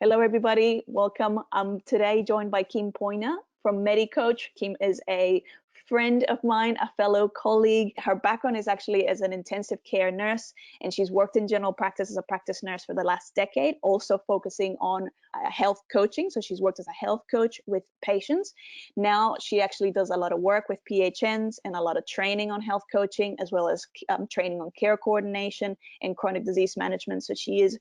Hello, everybody. Welcome. I'm today joined by Kim Poina from MediCoach. Kim is a friend of mine, a fellow colleague. Her background is actually as an intensive care nurse, and she's worked in general practice as a practice nurse for the last decade, also focusing on health coaching. So she's worked as a health coach with patients. Now she actually does a lot of work with PHNs and a lot of training on health coaching, as well as training on care coordination and chronic disease management. So she is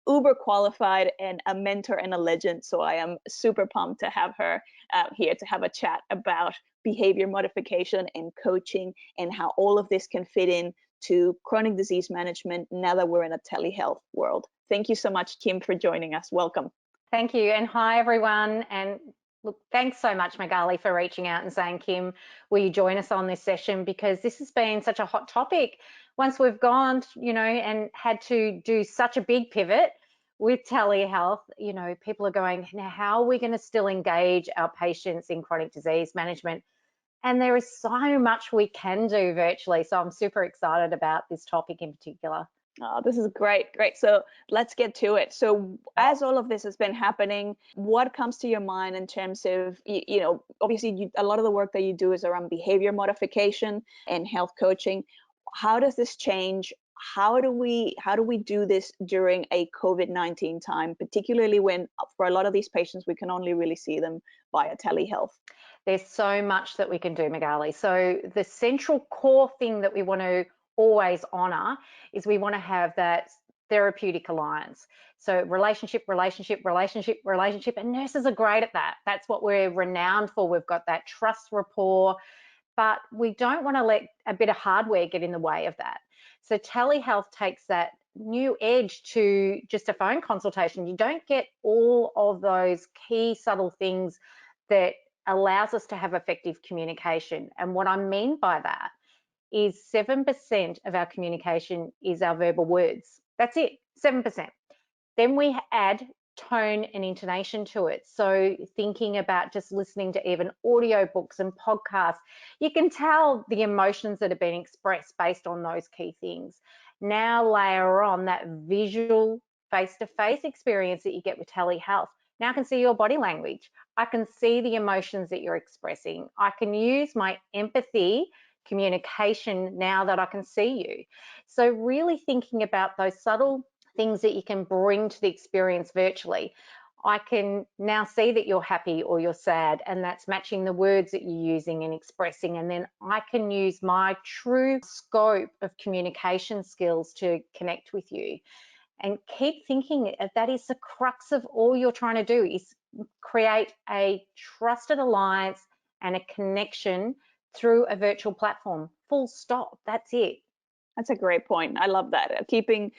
uber qualified and a mentor and a legend. So I am super pumped to have her here to have a chat about behavior modification and coaching and how all of this can fit in to chronic disease management now that we're in a telehealth world. Thank you so much, Kim, for joining us. Welcome. Thank you. And hi, everyone. And look, thanks so much, Magali, for reaching out and saying, Kim, will you join us on this session? Because this has been such a hot topic. Once we've gone, and had to do such a big pivot with telehealth, people are going, now, how are we going to still engage our patients in chronic disease management? And there is so much we can do virtually. So I'm super excited about this topic in particular. Oh, this is great. So let's get to it. So as all of this has been happening, what comes to your mind in terms of, obviously a lot of the work that you do is around behavior modification and health coaching. How does this change? How do we do this during a COVID-19 time, particularly when for a lot of these patients, we can only really see them via telehealth? There's so much that we can do, Magali. So the central core thing that we want to always honor is we want to have that therapeutic alliance. So relationship, and nurses are great at that. That's what we're renowned for. We've got that trust rapport, but we don't want to let a bit of hardware get in the way of that. So telehealth takes that new edge to just a phone consultation. You don't get all of those key subtle things that allows us to have effective communication. And what I mean by that is 7% of our communication is our verbal words. That's it, 7%. Then we add tone and intonation to it. So thinking about just listening to even audiobooks and podcasts, you can tell the emotions that are being expressed based on those key things. Now layer on that visual face-to-face experience that you get with telehealth. Now I can see your body language. I can see the emotions that you're expressing. I can use my empathy communication now that I can see you. So really thinking about those subtle things that you can bring to the experience virtually. I can now see that you're happy or you're sad, and that's matching the words that you're using and expressing. And then I can use my true scope of communication skills to connect with you. And keep thinking that is the crux of all you're trying to do, is create a trusted alliance and a connection through a virtual platform. Full stop. That's it. That's a great point. I love that. Keeping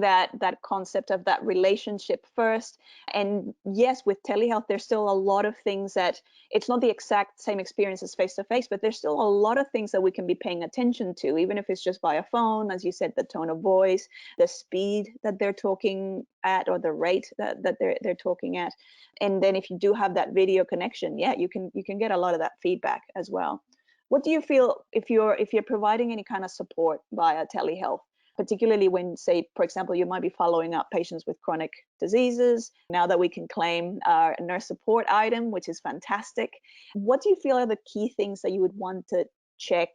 that concept of that relationship first. And yes, with telehealth, there's still a lot of things that it's not the exact same experience as face to face, but there's still a lot of things that we can be paying attention to, even if it's just via phone, as you said, the tone of voice, the speed that they're talking at, or the rate that they're talking at. And then if you do have that video connection, yeah, you can get a lot of that feedback as well. What do you feel if you're providing any kind of support via telehealth, particularly when, say, for example, you might be following up patients with chronic diseases, now that we can claim our nurse support item, which is fantastic? What do you feel are the key things that you would want to check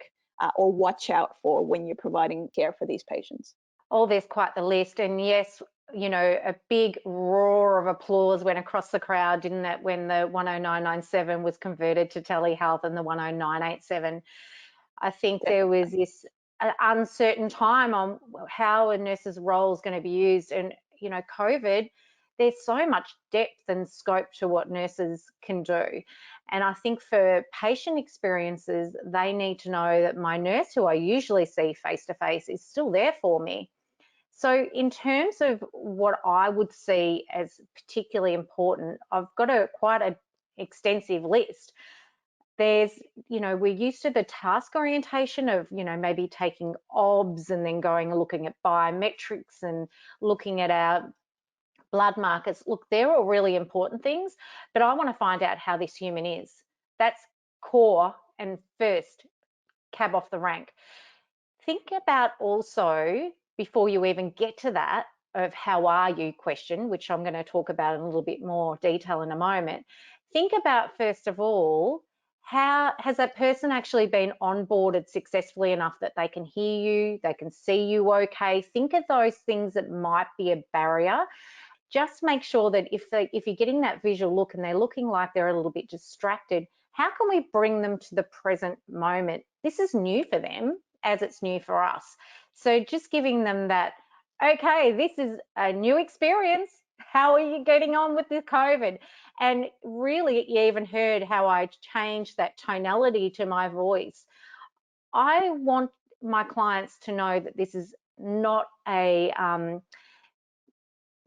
or watch out for when you're providing care for these patients? Oh, there's quite the list. And yes, a big roar of applause went across the crowd, didn't it, when the 10997 was converted to telehealth and the 10987. I think there was this uncertain time on how a nurse's role is going to be used. And, COVID, there's so much depth and scope to what nurses can do. And I think for patient experiences, they need to know that my nurse, who I usually see face-to-face, is still there for me. So in terms of what I would see as particularly important, I've got quite an extensive list. There's, we're used to the task orientation of, maybe taking OBS and then going and looking at biometrics and looking at our blood markers. Look, they're all really important things, but I want to find out how this human is. That's core and first, cab off the rank. Think about also, before you even get to that, of how are you question, which I'm going to talk about in a little bit more detail in a moment, think about, first of all, how has that person actually been onboarded successfully enough that they can hear you, they can see you okay? Think of those things that might be a barrier. Just make sure that if you're getting that visual look and they're looking like they're a little bit distracted, how can we bring them to the present moment? This is new for them as it's new for us. So just giving them that, okay, this is a new experience. How are you getting on with the COVID? And really, you even heard how I changed that tonality to my voice. I want my clients to know that this is not a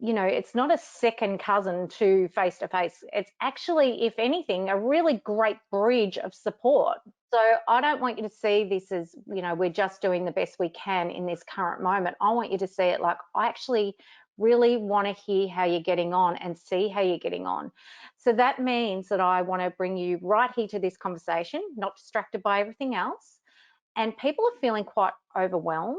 it's not a second cousin to face-to-face. It's actually, if anything, a really great bridge of support. So I don't want you to see this as, we're just doing the best we can in this current moment. I want you to see it like, I actually really want to hear how you're getting on and see how you're getting on. So that means that I want to bring you right here to this conversation, not distracted by everything else. And people are feeling quite overwhelmed.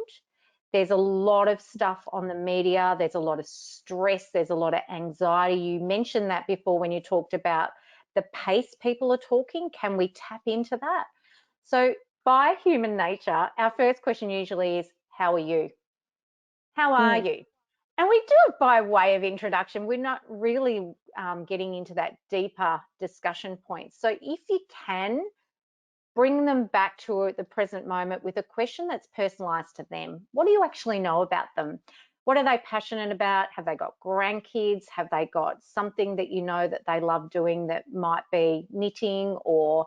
There's a lot of stuff on the media. There's a lot of stress. There's a lot of anxiety. You mentioned that before when you talked about the pace people are talking. Can we tap into that? So by human nature, our first question usually is, how are you? How are you? And we do it by way of introduction. We're not really getting into that deeper discussion point. So if you can, bring them back to the present moment with a question that's personalized to them. What do you actually know about them? What are they passionate about? Have they got grandkids? Have they got something that you know that they love doing that might be knitting? Or,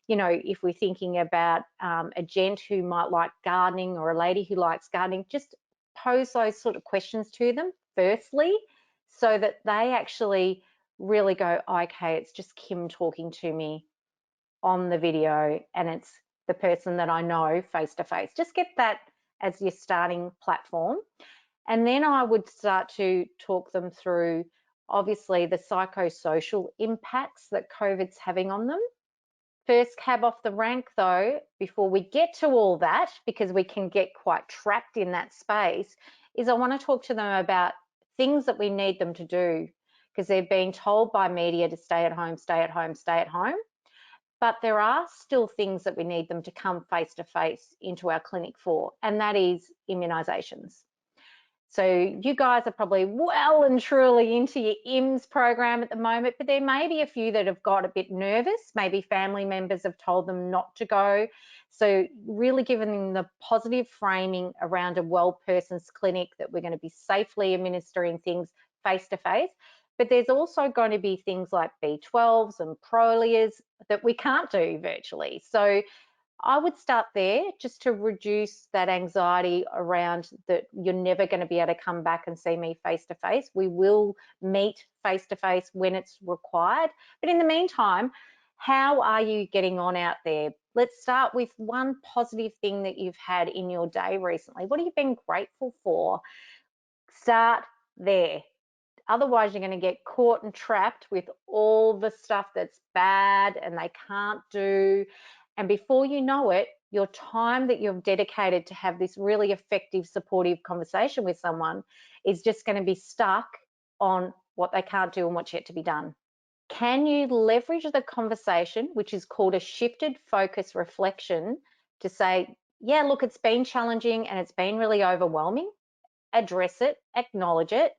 if we're thinking about a gent who might like gardening or a lady who likes gardening, just pose those sort of questions to them firstly, so that they actually really go, okay, it's just Kim talking to me on the video and it's the person that I know face to face. Just get that as your starting platform. And then I would start to talk them through, obviously, the psychosocial impacts that COVID's having on them. First cab off the rank, though, before we get to all that, because we can get quite trapped in that space, is I want to talk to them about things that we need them to do, because they're being told by media to stay at home, stay at home, stay at home. But there are still things that we need them to come face-to-face into our clinic for, and that is immunisations. So you guys are probably well and truly into your IMS program at the moment, but there may be a few that have got a bit nervous. Maybe family members have told them not to go. So really giving them the positive framing around a well person's clinic, that we're going to be safely administering things face-to-face. But there's also going to be things like B12s and Prolias that we can't do virtually. So I would start there just to reduce that anxiety around that you're never going to be able to come back and see me face to face. We will meet face to face when it's required. But in the meantime, how are you getting on out there? Let's start with one positive thing that you've had in your day recently. What have you been grateful for? Start there. Otherwise, you're going to get caught and trapped with all the stuff that's bad and they can't do. And before you know it, your time that you've dedicated to have this really effective, supportive conversation with someone is just going to be stuck on what they can't do and what's yet to be done. Can you leverage the conversation, which is called a shifted focus reflection, to say, yeah, look, it's been challenging and it's been really overwhelming. Address it, acknowledge it.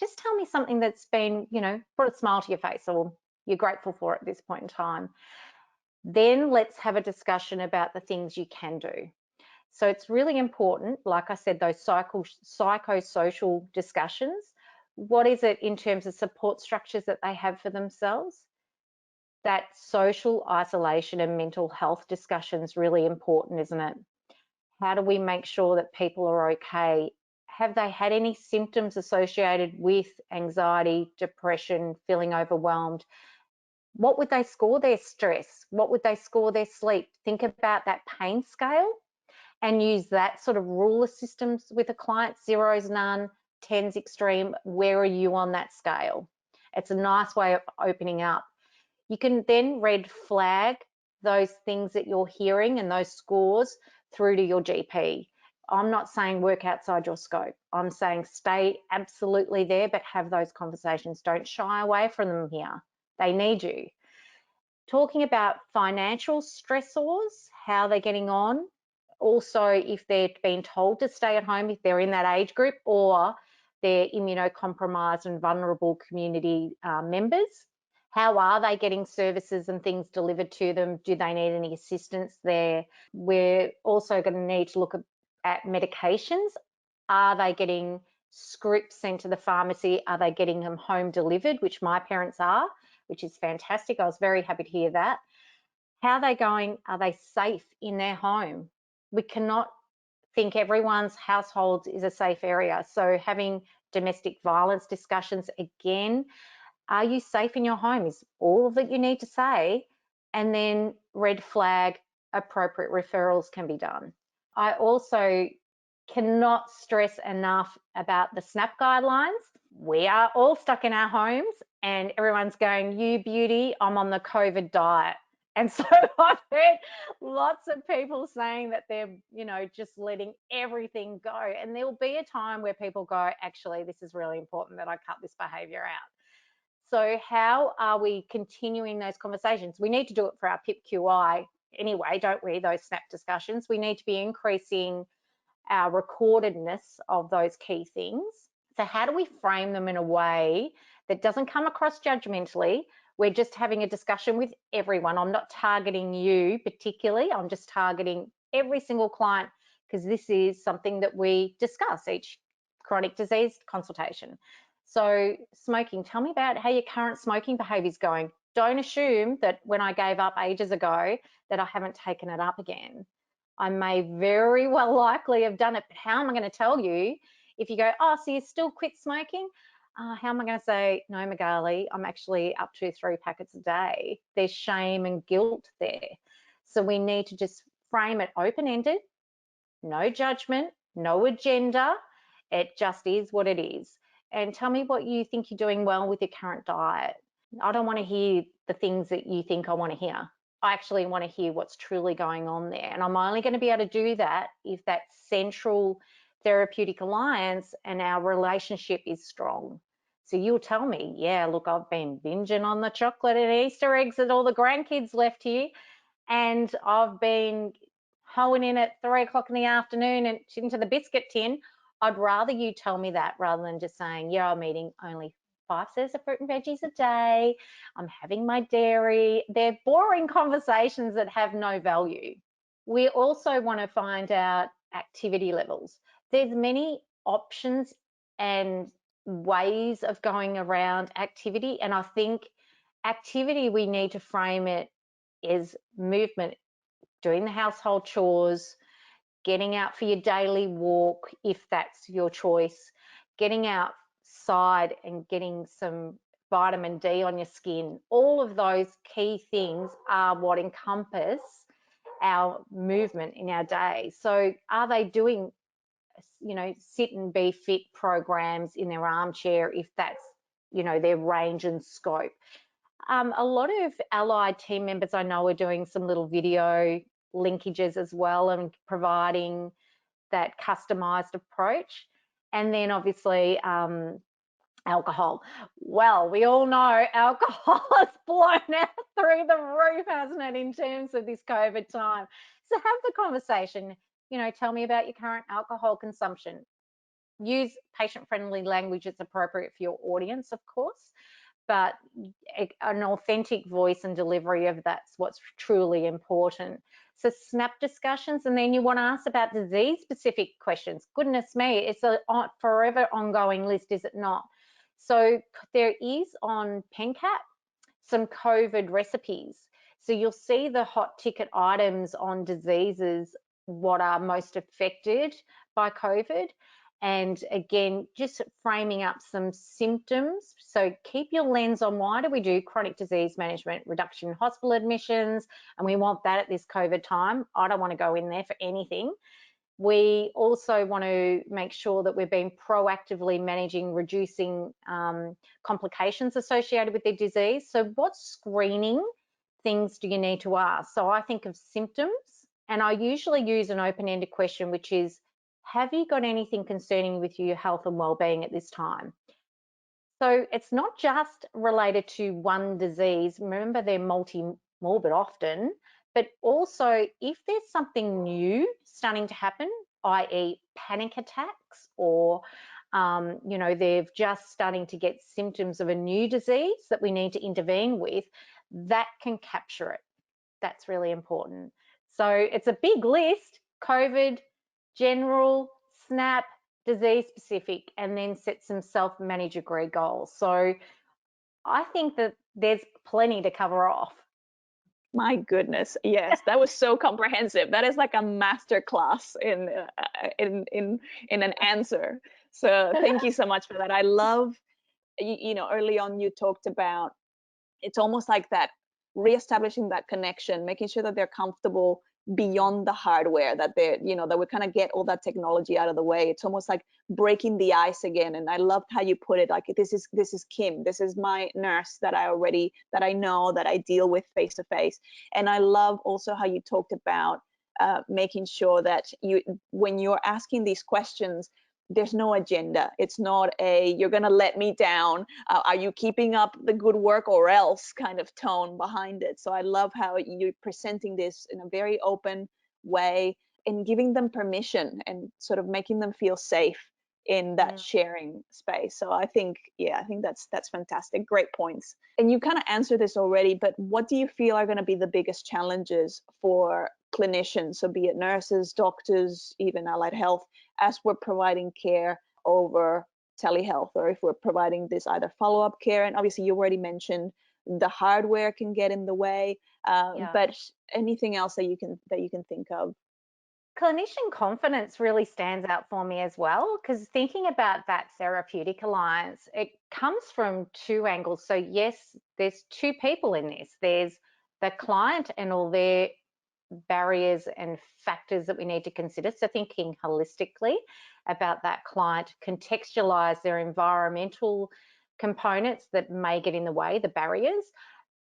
Just tell me something that's been, brought a smile to your face or you're grateful for at this point in time. Then let's have a discussion about the things you can do. So it's really important, like I said, those psychosocial discussions. What is it in terms of support structures that they have for themselves? That social isolation and mental health discussion is really important, isn't it? How do we make sure that people are okay? Have they had any symptoms associated with anxiety, depression, feeling overwhelmed? What would they score their stress? What would they score their sleep? Think about that pain scale and use that sort of ruler systems with a client. 0's none, 10's extreme. Where are you on that scale? It's a nice way of opening up. You can then red flag those things that you're hearing and those scores through to your GP. I'm not saying work outside your scope. I'm saying stay absolutely there, but have those conversations. Don't shy away from them here. They need you. Talking about financial stressors, how they're getting on. Also, if they're being told to stay at home, if they're in that age group, or they're immunocompromised and vulnerable community members, how are they getting services and things delivered to them? Do they need any assistance there? We're also going to need to look at medications. Are they getting scripts sent to the pharmacy? Are they getting them home delivered, which my parents are, which is fantastic. I was very happy to hear that. How are they going? Are they safe in their home? We cannot think everyone's household is a safe area. So having domestic violence discussions, again, are you safe in your home is all that you need to say. And then red flag, appropriate referrals can be done. I also cannot stress enough about the SNAP guidelines. We are all stuck in our homes and everyone's going, you beauty, I'm on the COVID diet. And so I've heard lots of people saying that they're, just letting everything go. And there'll be a time where people go, actually, this is really important that I cut this behavior out. So how are we continuing those conversations? We need to do it for our PIP-QI anyway, don't we? Those SNAP discussions. We need to be increasing our recordedness of those key things. So how do we frame them in a way that doesn't come across judgmentally? We're just having a discussion with everyone. I'm not targeting you particularly. I'm just targeting every single client because this is something that we discuss each chronic disease consultation. So smoking, tell me about how your current smoking behaviour is going. Don't assume that when I gave up ages ago that I haven't taken it up again. I may very well likely have done it, but how am I going to tell you if you go, oh, so you still quit smoking? How am I going to say, no, Magali, I'm actually up to 3 packets a day? There's shame and guilt there. So we need to just frame it open-ended, no judgment, no agenda. It just is what it is. And tell me what you think you're doing well with your current diet. I don't want to hear the things that you think I want to hear. I actually want to hear what's truly going on there. And I'm only going to be able to do that if that central therapeutic alliance and our relationship is strong. So you'll tell me, yeah, look, I've been binging on the chocolate and Easter eggs that all the grandkids left here. And I've been hoeing in at 3 o'clock in the afternoon and into the biscuit tin. I'd rather you tell me that rather than just saying, yeah, I'm eating only 5 serves of fruit and veggies a day. I'm having my dairy. They're boring conversations that have no value. We also want to find out activity levels. There's many options and ways of going around activity. And I think activity, we need to frame it as movement, doing the household chores, getting out for your daily walk, if that's your choice, getting outside and getting some vitamin D on your skin. All of those key things are what encompass our movement in our day. So are they doing, sit and be fit programs in their armchair if that's, their range and scope? A lot of allied team members I know are doing some little video linkages as well and providing that customized approach. And then obviously alcohol. Well, we all know alcohol has blown out through the roof, hasn't it, in terms of this COVID time. So have the conversation, tell me about your current alcohol consumption. Use patient-friendly language that's appropriate for your audience, of course, but an authentic voice and delivery of that's what's truly important. So SNAP discussions, and then you want to ask about disease-specific questions. Goodness me, it's a forever ongoing list, is it not? So there is on PenCat some COVID recipes. So you'll see the hot ticket items on diseases, what are most affected by COVID. And again, just framing up some symptoms. So keep your lens on why do we do chronic disease management, reduction in hospital admissions, and we want that at this COVID time. I don't want to go in there for anything. We also want to make sure that we've been proactively managing, reducing complications associated with the disease. So what screening things do you need to ask? So I think of symptoms, and I usually use an open-ended question, which is, have you got anything concerning with your health and well-being at this time? So it's not just related to one disease. Remember, they're multi-morbid often, but also if there's something new starting to happen, i.e. panic attacks, or you know, they're just starting to get symptoms of a new disease that we need to intervene with, that can capture it. That's really important. So it's a big list: COVID, general, SNAP, disease specific, and then set some self-managed degree goals. So I think that there's plenty to cover off. My goodness, yes, that was so comprehensive. That is like a master class in an answer. So thank you so much for that. I love, you know, early on you talked about, it's almost like that, reestablishing that connection, making sure that they're comfortable beyond the hardware, that they're, you know, that we kind of get all that technology out of the way. It's almost like breaking the ice again. And I loved how you put it, like, this is Kim, this is my nurse that I know, that I deal with face to face. And I love also how you talked about making sure that you, when you're asking these questions, there's no agenda. It's not a, you're going to let me down. Are you keeping up the good work or else kind of tone behind it. So I love how you're presenting this in a very open way and giving them permission and sort of making them feel safe in that sharing space. So I think, yeah, I think that's fantastic. Great points. And you kind of answered this already, but what do you feel are going to be the biggest challenges for clinicians, so be it nurses, doctors, even allied health, as we're providing care over telehealth, or if we're providing this either follow-up care? And obviously you already mentioned the hardware can get in the way, Yeah. but anything else that you can think of? Clinician confidence really stands out for me as well, because thinking about that therapeutic alliance, it comes from two angles. So yes, there's two people in this. There's the client and all their barriers and factors that we need to consider. So thinking holistically about that client, contextualize their environmental components that may get in the way, the barriers.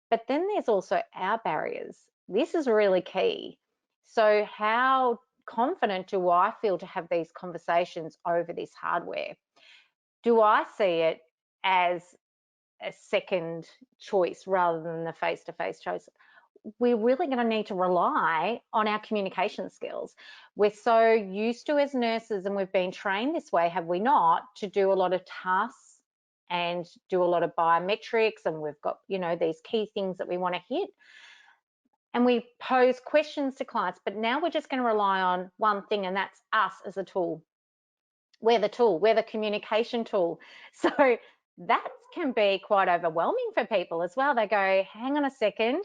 But then there's also our barriers. This is really key. So how confident do I feel to have these conversations over this hardware? Do I see it as a second choice rather than the face-to-face choice? We're really going to need to rely on our communication skills. We're so used to, as nurses, and we've been trained this way, have we not, to do a lot of tasks and do a lot of biometrics, and we've got, you know, these key things that we want to hit, and we pose questions to clients, but now we're just going to rely on one thing, and that's us as a tool. We're the tool, we're the communication tool. So that can be quite overwhelming for people as well. They go, hang on a second,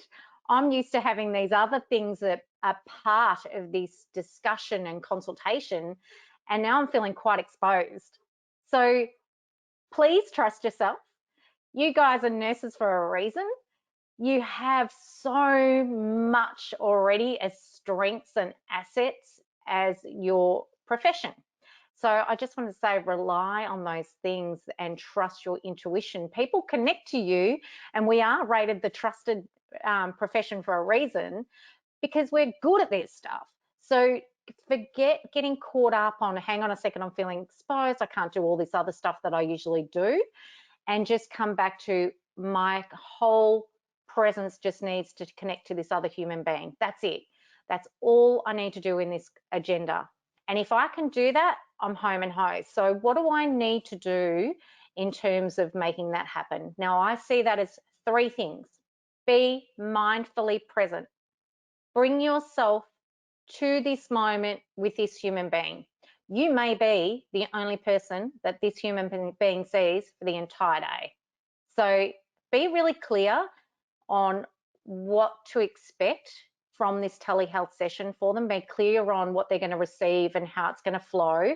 I'm used to having these other things that are part of this discussion and consultation, and now I'm feeling quite exposed. So please trust yourself. You guys are nurses for a reason. You have so much already as strengths and assets as your profession. So I just want to say, rely on those things and trust your intuition. People connect to you, and we are rated the trusted profession for a reason, because we're good at this stuff. So forget getting caught up on, hang on a second, I'm feeling exposed, I can't do all this other stuff that I usually do, and just come back to my whole presence just needs to connect to this other human being. That's it. That's all I need to do in this agenda. And if I can do that, I'm home and ho. So what do I need to do in terms of making that happen? Now, I see that as three things. Be mindfully present. Bring yourself to this moment with this human being. You may be the only person that this human being sees for the entire day. So be really clear on what to expect from this telehealth session for them. Be clear on what they're going to receive and how it's going to flow,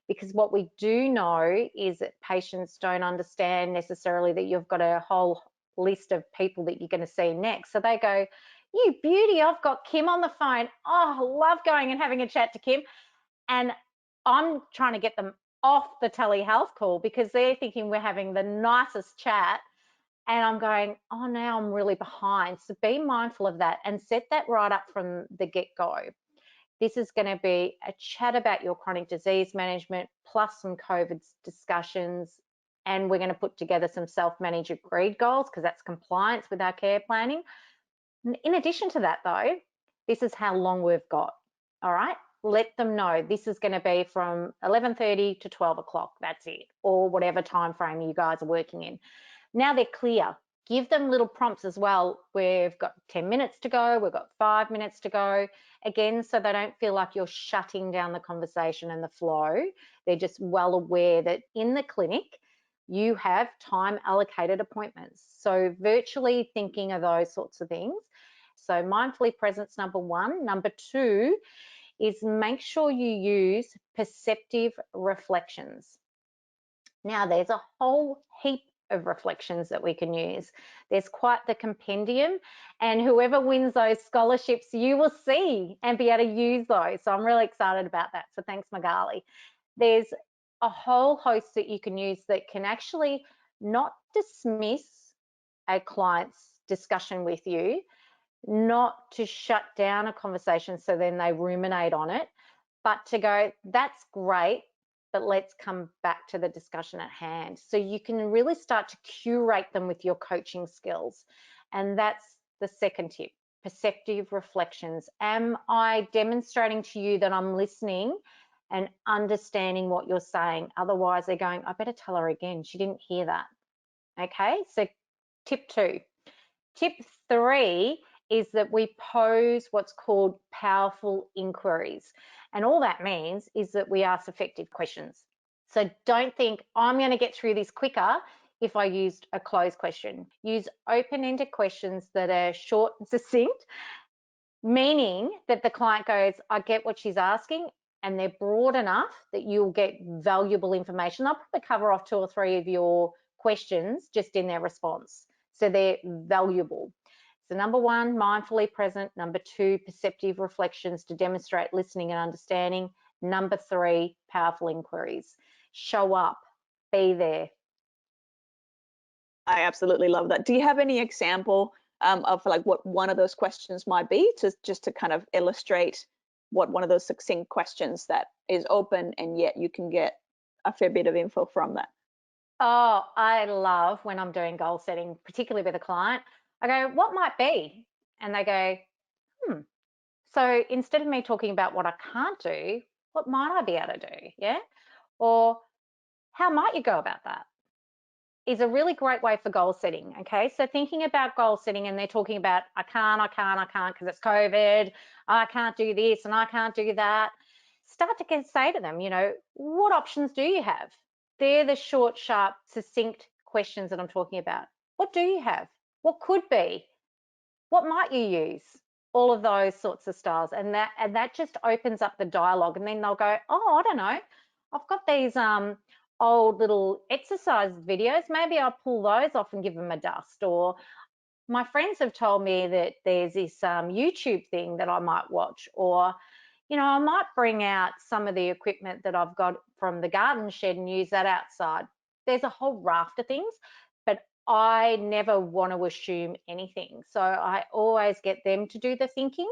because what we do know is that patients don't understand necessarily that you've got a whole list of people that you're going to see next. So they go, you beauty, I've got Kim on the phone. Oh, I love going and having a chat to Kim. And I'm trying to get them off the telehealth call because they're thinking we're having the nicest chat. And I'm going, oh, now I'm really behind. So be mindful of that and set that right up from the get-go. This is going to be a chat about your chronic disease management plus some COVID discussions. And we're going to put together some self-managed agreed goals because that's compliance with our care planning. In addition to that, though, this is how long we've got. All right. Let them know this is going to be from 11:30 to 12 o'clock. That's it, or whatever time frame you guys are working in. Now they're clear. Give them little prompts as well. We've got 10 minutes to go. We've got 5 minutes to go. Again, so they don't feel like you're shutting down the conversation and the flow. They're just well aware that in the clinic, you have time allocated appointments. So virtually thinking of those sorts of things. So mindfully present's number one. Number two is make sure you use perceptive reflections. Now, there's a whole heap of reflections that we can use. There's quite the compendium, and whoever wins those scholarships, you will see and be able to use those. So I'm really excited about that. So thanks, Magali. There's a whole host that you can use that can actually not dismiss a client's discussion with you, not to shut down a conversation so then they ruminate on it, but to go, that's great, but let's come back to the discussion at hand. So you can really start to curate them with your coaching skills. And that's the second tip, perceptive reflections. Am I demonstrating to you that I'm listening and understanding what you're saying? Otherwise, they're going, I better tell her again. She didn't hear that. Okay, so tip two. Tip three is that we pose what's called powerful inquiries. And all that means is that we ask effective questions. So don't think I'm going to get through this quicker if I used a closed question. Use open-ended questions that are short and succinct, meaning that the client goes, I get what she's asking, and they're broad enough that you'll get valuable information. They'll probably cover off 2 or 3 of your questions just in their response. So they're valuable. So number one, mindfully present. Number two, perceptive reflections to demonstrate listening and understanding. Number three, powerful inquiries. Show up, be there. I absolutely love that. Do you have any example of like what one of those questions might be, to just to kind of illustrate what one of those succinct questions that is open and yet you can get a fair bit of info from that? Oh, I love when I'm doing goal setting, particularly with a client. I go, what might be? And they go, So instead of me talking about what I can't do, what might I be able to do? Yeah. Or how might you go about that? Is a really great way for goal setting. Okay. So thinking about goal setting and they're talking about, I can't because it's COVID. I can't do this and I can't do that. Start to say to them, what options do you have? They're the short, sharp, succinct questions that I'm talking about. What do you have? What could be? What might you use? All of those sorts of styles, and that just opens up the dialogue. And then they'll go, oh, I don't know, I've got these old little exercise videos. Maybe I'll pull those off and give them a dust. Or my friends have told me that there's this YouTube thing that I might watch. Or I might bring out some of the equipment that I've got from the garden shed and use that outside. There's a whole raft of things, but I never want to assume anything. So I always get them to do the thinking.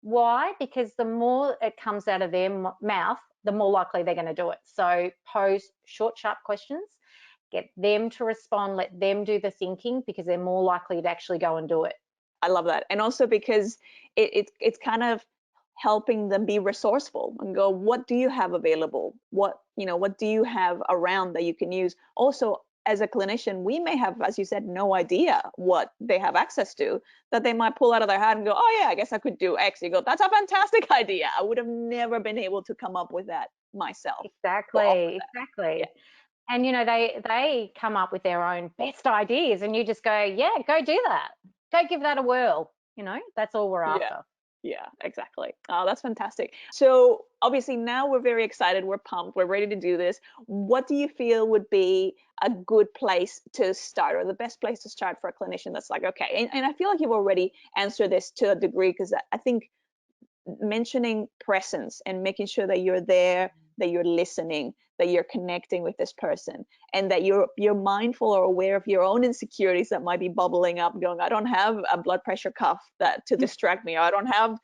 Why? Because the more it comes out of their mouth, the more likely they're going to do it. So pose short, sharp questions, get them to respond, let them do the thinking, because they're more likely to actually go and do it. I love that. And also because it's kind of helping them be resourceful and go, what do you have available? What do you have around that you can use? Also, as a clinician, we may have, as you said, no idea what they have access to, that they might pull out of their hat and go, oh yeah, I guess I could do X. You go, that's a fantastic idea. I would have never been able to come up with that myself. Exactly. Yeah. And they come up with their own best ideas, and you just go, yeah, go do that. Go give that a whirl. That's all we're after. Yeah, exactly. Oh, that's fantastic. So obviously now we're very excited, we're pumped, we're ready to do this. What do you feel would be a good place to start, or the best place to start for a clinician that's like, okay, and I feel like you've already answered this to a degree, because I think mentioning presence and making sure that you're there, that you're listening, that you're connecting with this person, and that you're mindful or aware of your own insecurities that might be bubbling up, going, I don't have a blood pressure cuff that to distract me, or I don't have,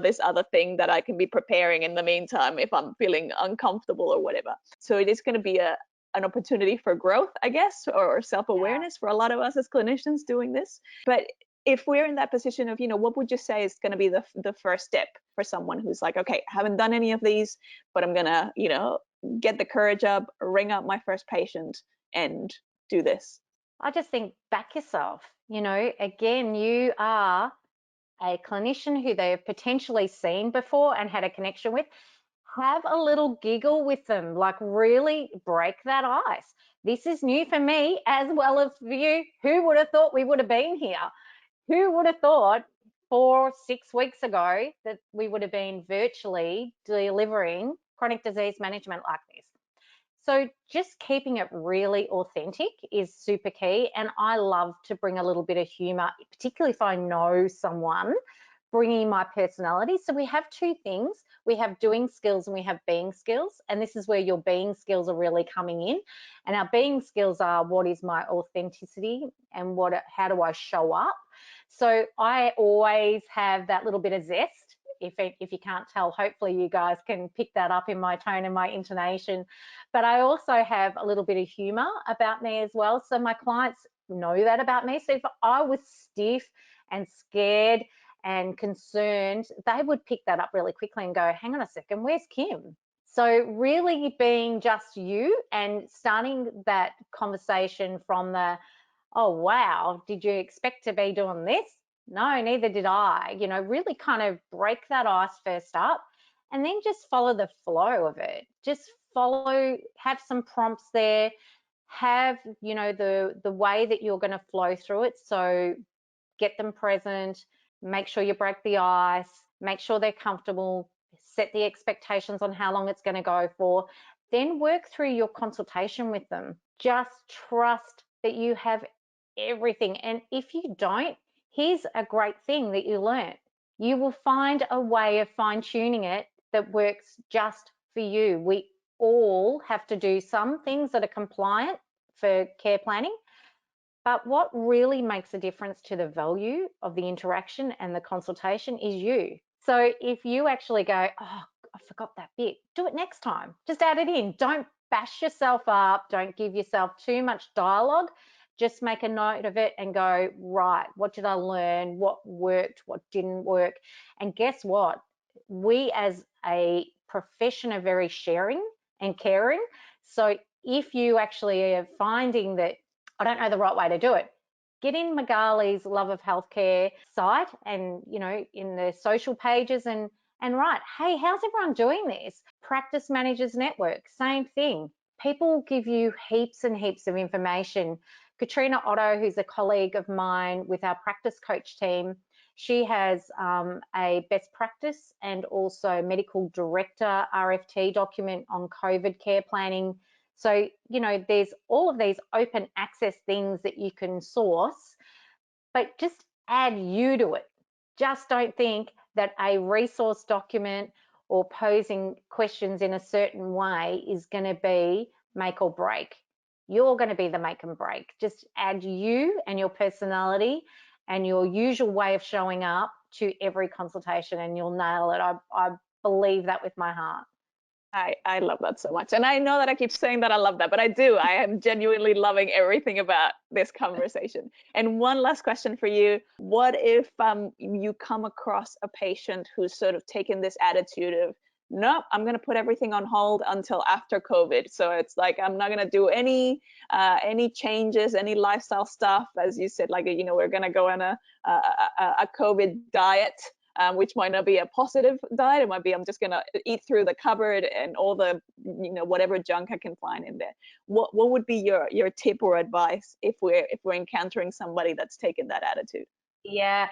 this other thing that I can be preparing in the meantime if I'm feeling uncomfortable or whatever. So it is going to be an opportunity for growth, I guess, or self-awareness for a lot of us as clinicians doing this. But if we're in that position of, what would you say is going to be the first step for someone who's like, okay, I haven't done any of these, but I'm going to, get the courage up, ring up my first patient and do this? I just think back yourself. Again, you are a clinician who they have potentially seen before and had a connection with. Have a little giggle with them, like really break that ice. This is new for me as well as for you. Who would have thought we would have been here? Who would have thought 4 6 weeks ago that we would have been virtually delivering chronic disease management like this? So just keeping it really authentic is super key. And I love to bring a little bit of humor, particularly if I know someone, bringing my personality. So we have two things. We have doing skills and we have being skills. And this is where your being skills are really coming in. And our being skills are, what is my authenticity and how do I show up? So I always have that little bit of zest. If you can't tell, hopefully you guys can pick that up in my tone and my intonation. But I also have a little bit of humor about me as well. So my clients know that about me. So if I was stiff and scared and concerned, they would pick that up really quickly and go, hang on a second, where's Kim? So really being just you and starting that conversation from the, oh, wow, did you expect to be doing this? No, neither did I. Really kind of break that ice first up and then just follow the flow of it. Just have some prompts there, have, the way that you're going to flow through it. So get them present, make sure you break the ice, make sure they're comfortable, set the expectations on how long it's going to go for, then work through your consultation with them. Just trust that you have everything. And if you don't, here's a great thing that you learn. You will find a way of fine-tuning it that works just for you. We all have to do some things that are compliant for care planning, but what really makes a difference to the value of the interaction and the consultation is you. So if you actually go, oh, I forgot that bit, do it next time. Just add it in. Don't bash yourself up. Don't give yourself too much dialogue. Just make a note of it and go, right, what did I learn? What worked? What didn't work? And guess what? We as a profession are very sharing and caring. So if you actually are finding that I don't know the right way to do it, get in Magali's Love of Healthcare site and, in the social pages and write, hey, how's everyone doing this? Practice Managers Network, same thing. People give you heaps and heaps of information. Katrina Otto, who's a colleague of mine with our practice coach team, she has a best practice and also medical director RFT document on COVID care planning. So, there's all of these open access things that you can source, but just add you to it. Just don't think that a resource document or posing questions in a certain way is going to be make or break. You're going to be the make and break. Just add you and your personality and your usual way of showing up to every consultation and you'll nail it. I believe that with my heart. I love that so much. And I know that I keep saying that I love that, but I do. I am genuinely loving everything about this conversation. And one last question for you. What if you come across a patient who's sort of taken this attitude of, nope, I'm going to put everything on hold until after COVID. So it's like, I'm not going to do any changes, any lifestyle stuff. As you said, like, we're going to go on a COVID diet. Which might not be a positive diet. It might be, I'm just going to eat through the cupboard and all the, whatever junk I can find in there. What would be your tip or advice if we're encountering somebody that's taken that attitude? Yeah,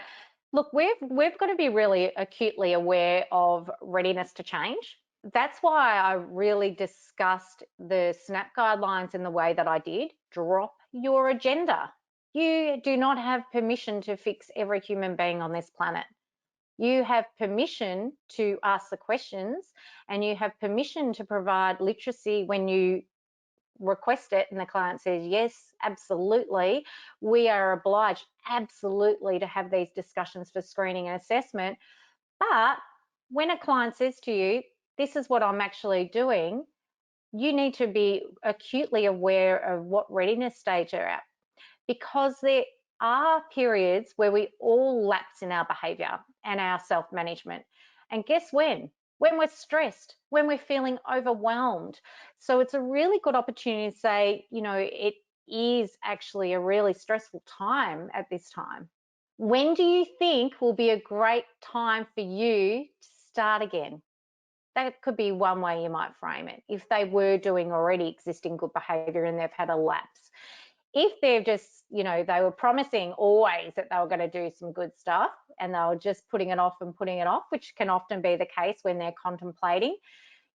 look, we've got to be really acutely aware of readiness to change. That's why I really discussed the SNAP guidelines in the way that I did. Drop your agenda. You do not have permission to fix every human being on this planet. You have permission to ask the questions, and you have permission to provide literacy when you request it and the client says, yes, absolutely. We are obliged absolutely to have these discussions for screening and assessment. But when a client says to you, this is what I'm actually doing, you need to be acutely aware of what readiness stage they're at, because there are periods where we all lapse in our behaviour and our self-management. And guess when? When we're stressed, when we're feeling overwhelmed. So it's a really good opportunity to say, you know, it is actually a really stressful time at this time. When do you think will be a great time for you to start again? That could be one way you might frame it. If they were doing already existing good behaviour and they've had a lapse. If they're just, you know, they were promising always that they were going to do some good stuff and they were just putting it off and putting it off, which can often be the case when they're contemplating,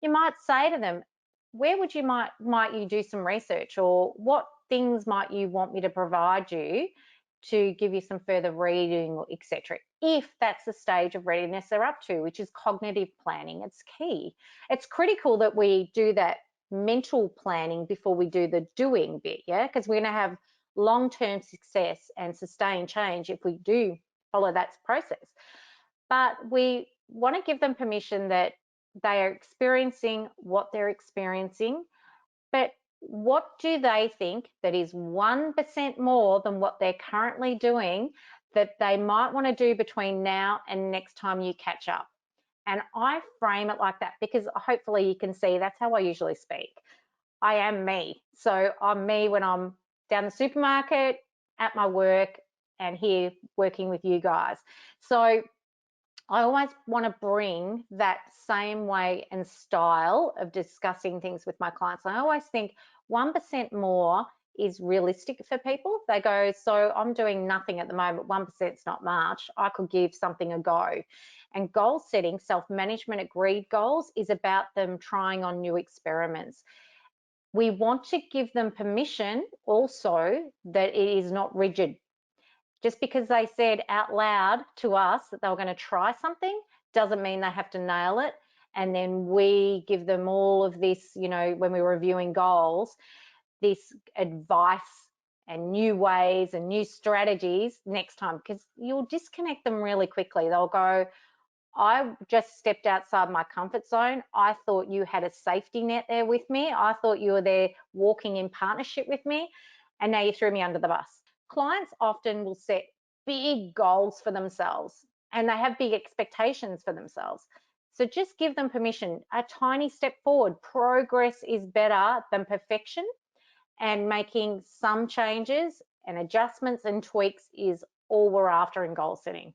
you might say to them, where would you might you do some research, or what things might you want me to provide you to give you some further reading, etc. If that's the stage of readiness they're up to, which is cognitive planning. It's key. It's critical that we do that mental planning before we do the doing bit, yeah, because we're going to have long-term success and sustained change if we do follow that process. But we want to give them permission that they are experiencing what they're experiencing, but what do they think that is 1% more than what they're currently doing that they might want to do between now and next time you catch up? And I frame it like that because hopefully you can see that's how I usually speak. I am me. So I'm me when I'm down the supermarket, at my work, and here working with you guys. So I always want to bring that same way and style of discussing things with my clients. I always think 1% more is realistic for people. They go, so I'm doing nothing at the moment, 1% is not much. I could give something a go. And goal setting, self-management agreed goals, is about them trying on new experiments. We want to give them permission also that it is not rigid. Just because they said out loud to us that they were going to try something doesn't mean they have to nail it. And then we give them all of this, you know, when we're reviewing goals, this advice and new ways and new strategies next time, because you'll disconnect them really quickly. They'll go, I just stepped outside my comfort zone. I thought you had a safety net there with me. I thought you were there walking in partnership with me, and now you threw me under the bus. Clients often will set big goals for themselves and they have big expectations for themselves. So just give them permission, a tiny step forward. Progress is better than perfection, and making some changes and adjustments and tweaks is all we're after in goal setting.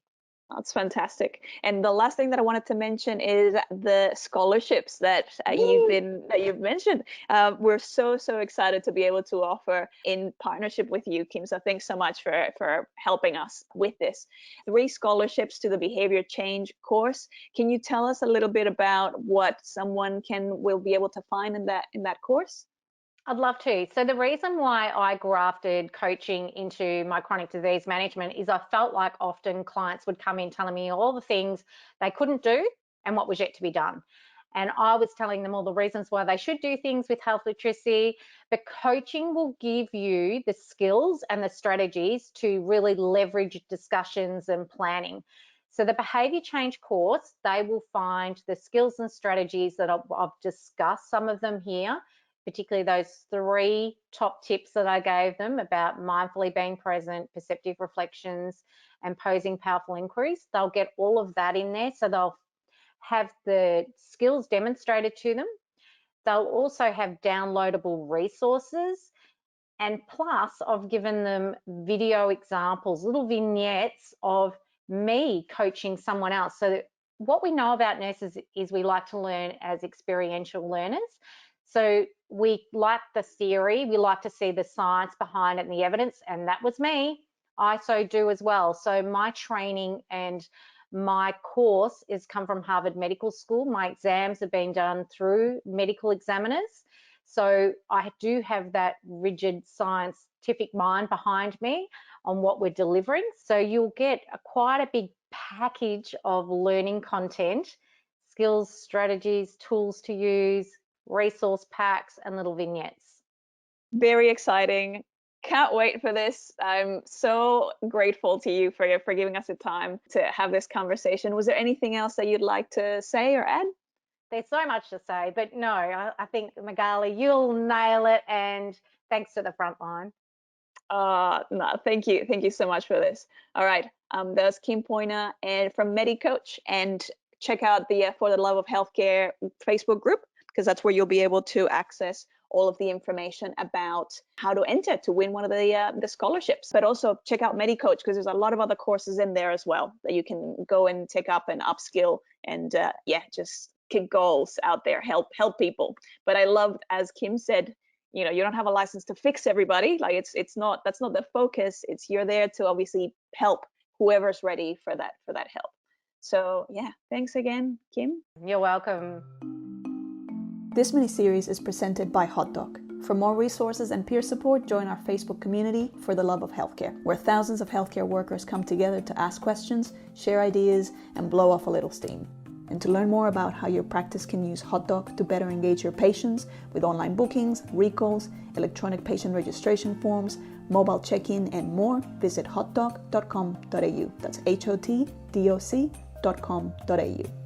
That's fantastic. And the last thing that I wanted to mention is the scholarships that you've mentioned. We're so excited to be able to offer in partnership with you, Kim. So thanks so much for helping us with this. 3 scholarships to the Behavior Change course. Can you tell us a little bit about what someone will be able to find in that course? I'd love to. So the reason why I grafted coaching into my chronic disease management is I felt like often clients would come in telling me all the things they couldn't do and what was yet to be done. And I was telling them all the reasons why they should do things with health literacy. But coaching will give you the skills and the strategies to really leverage discussions and planning. So the Behaviour Change course, they will find the skills and strategies that I've discussed, some of them here, particularly those 3 top tips that I gave them about mindfully being present, perceptive reflections, and posing powerful inquiries. They'll get all of that in there, so they'll have the skills demonstrated to them. They'll also have downloadable resources, and plus I've given them video examples, little vignettes of me coaching someone else. So what we know about nurses is we like to learn as experiential learners. So we like the theory, we like to see the science behind it and the evidence, and that was me. I so do as well. So my training and my course has come from Harvard Medical School. My exams have been done through medical examiners. So I do have that rigid scientific mind behind me on what we're delivering. So you'll get quite a big package of learning content, skills, strategies, tools to use, resource packs, and little vignettes. Very exciting. Can't wait for this. I'm so grateful to you for giving us the time to have this conversation. Was there anything else that you'd like to say or add? There's so much to say, but no, I think, Magali, you'll nail it, and thanks to the frontline. No, thank you. Thank you so much for this. All right. That's Kim Poyner and from MediCoach, and check out the For the Love of Healthcare Facebook group, because that's where you'll be able to access all of the information about how to enter to win one of the scholarships. But also check out MediCoach, because there's a lot of other courses in there as well that you can go and take up and upskill and just kick goals out there, help people. But I love, as Kim said, you don't have a license to fix everybody. Like that's not the focus. It's you're there to obviously help whoever's ready for that help. So yeah, thanks again, Kim. You're welcome. This mini-series is presented by HotDoc. For more resources and peer support, join our Facebook community For the Love of Healthcare, where thousands of healthcare workers come together to ask questions, share ideas, and blow off a little steam. And to learn more about how your practice can use HotDoc to better engage your patients with online bookings, recalls, electronic patient registration forms, mobile check-in, and more, visit hotdoc.com.au. That's HOTDOC.com.au.